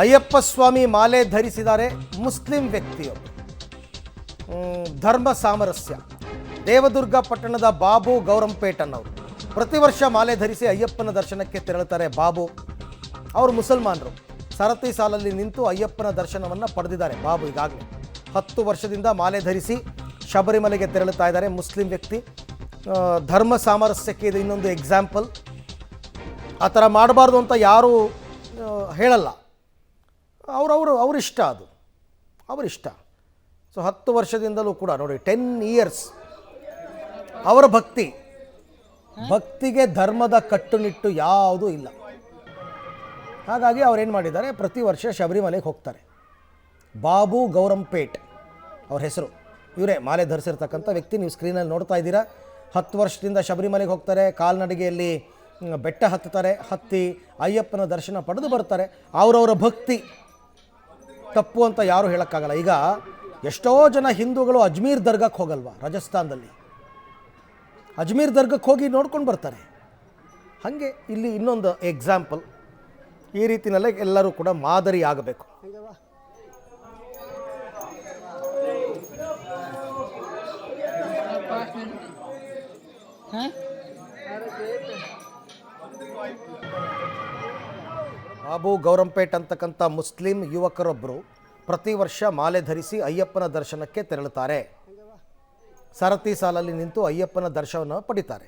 ಅಯ್ಯಪ್ಪ ಸ್ವಾಮಿ ಮಾಲೆ ಧರಿಸಿದ್ದಾರೆ ಮುಸ್ಲಿಂ ವ್ಯಕ್ತಿಯೊಬ್ಬರು. ಧರ್ಮ ಸಾಮರಸ್ಯ ದೇವದುರ್ಗ ಪಟ್ಟಣದ ಬಾಬು ಗೌರಂಪೇಟ್ ಅನ್ನೋರು ಪ್ರತಿ ವರ್ಷ ಮಾಲೆ ಧರಿಸಿ ಅಯ್ಯಪ್ಪನ ದರ್ಶನಕ್ಕೆ ತೆರಳುತ್ತಾರೆ. ಬಾಬು ಅವರು ಮುಸಲ್ಮಾನರು. ಸರತಿ ಸಾಲಲ್ಲಿ ನಿಂತು ಅಯ್ಯಪ್ಪನ ದರ್ಶನವನ್ನು ಪಡೆದಿದ್ದಾರೆ. ಬಾಬು ಈಗಾಗಲೇ 10 ವರ್ಷದಿಂದ ಮಾಲೆ ಧರಿಸಿ ಶಬರಿಮಲೆಗೆ ತೆರಳುತ್ತಾ ಇದ್ದಾರೆ. ಮುಸ್ಲಿಂ ವ್ಯಕ್ತಿ. ಧರ್ಮ ಸಾಮರಸ್ಯಕ್ಕೆ ಇದು ಇನ್ನೊಂದು ಎಕ್ಸಾಂಪಲ್. ಆ ಥರ ಮಾಡಬಾರ್ದು ಅಂತ ಯಾರೂ ಹೇಳಲ್ಲ. ಅವರಿಷ್ಟ, ಅದು ಅವರಿಷ್ಟ. ಸೊ 10 ವರ್ಷದಿಂದಲೂ ಕೂಡ ನೋಡಿ, 10 ಇಯರ್ಸ್ ಅವರ ಭಕ್ತಿಗೆ ಧರ್ಮದ ಕಟ್ಟುನಿಟ್ಟು ಯಾವುದೂ ಇಲ್ಲ. ಹಾಗಾಗಿ ಅವ್ರೇನು ಮಾಡಿದ್ದಾರೆ, ಪ್ರತಿ ವರ್ಷ ಶಬರಿಮಲೆಗೆ ಹೋಗ್ತಾರೆ. ಬಾಬು ಗೌರಂಪೇಟ್ ಅವ್ರ ಹೆಸರು. ಇವರೇ ಮಾಲೆ ಧರಿಸಿರ್ತಕ್ಕಂಥ ವ್ಯಕ್ತಿ. ನೀವು ಸ್ಕ್ರೀನಲ್ಲಿ ನೋಡ್ತಾ ಇದ್ದೀರಾ. 10 ವರ್ಷದಿಂದ ಶಬರಿಮಲೆಗೆ ಹೋಗ್ತಾರೆ. ಕಾಲ್ನಡಿಗೆಯಲ್ಲಿ ಬೆಟ್ಟ ಹತ್ತಿ ಅಯ್ಯಪ್ಪನ ದರ್ಶನ ಪಡೆದು ಬರ್ತಾರೆ. ಅವರವರ ಭಕ್ತಿ ತಪ್ಪು ಅಂತ ಯಾರೂ ಹೇಳೋಕ್ಕಾಗಲ್ಲ. ಈಗ ಎಷ್ಟೋ ಜನ ಹಿಂದೂಗಳು ಅಜ್ಮೀರ್ ದರ್ಗಾಕ್ಕೆ ಹೋಗಲ್ವಾ, ರಾಜಸ್ಥಾನದಲ್ಲಿ ಅಜ್ಮೀರ್ ದರ್ಗಕ್ಕೆ ಹೋಗಿ ನೋಡ್ಕೊಂಡು ಬರ್ತಾರೆ. ಹಾಗೆ ಇಲ್ಲಿ ಇನ್ನೊಂದು ಎಕ್ಸಾಂಪಲ್. ಈ ರೀತಿಯಲ್ಲೇ ಎಲ್ಲರೂ ಕೂಡ ಮಾದರಿ ಆಗಬೇಕು. ಬಾಬು ಗೌರಂಪೇಟ್ ಅಂತಕ್ಕಂಥ ಮುಸ್ಲಿಂ ಯುವಕರೊಬ್ಬರು ಪ್ರತಿ ವರ್ಷ ಮಾಲೆ ಧರಿಸಿ ಅಯ್ಯಪ್ಪನ ದರ್ಶನಕ್ಕೆ ತೆರಳುತ್ತಾರೆ. ಸರತಿ ಸಾಲಲ್ಲಿ ನಿಂತು ಅಯ್ಯಪ್ಪನ ದರ್ಶನವನ್ನು ಪಡಿತಾರೆ.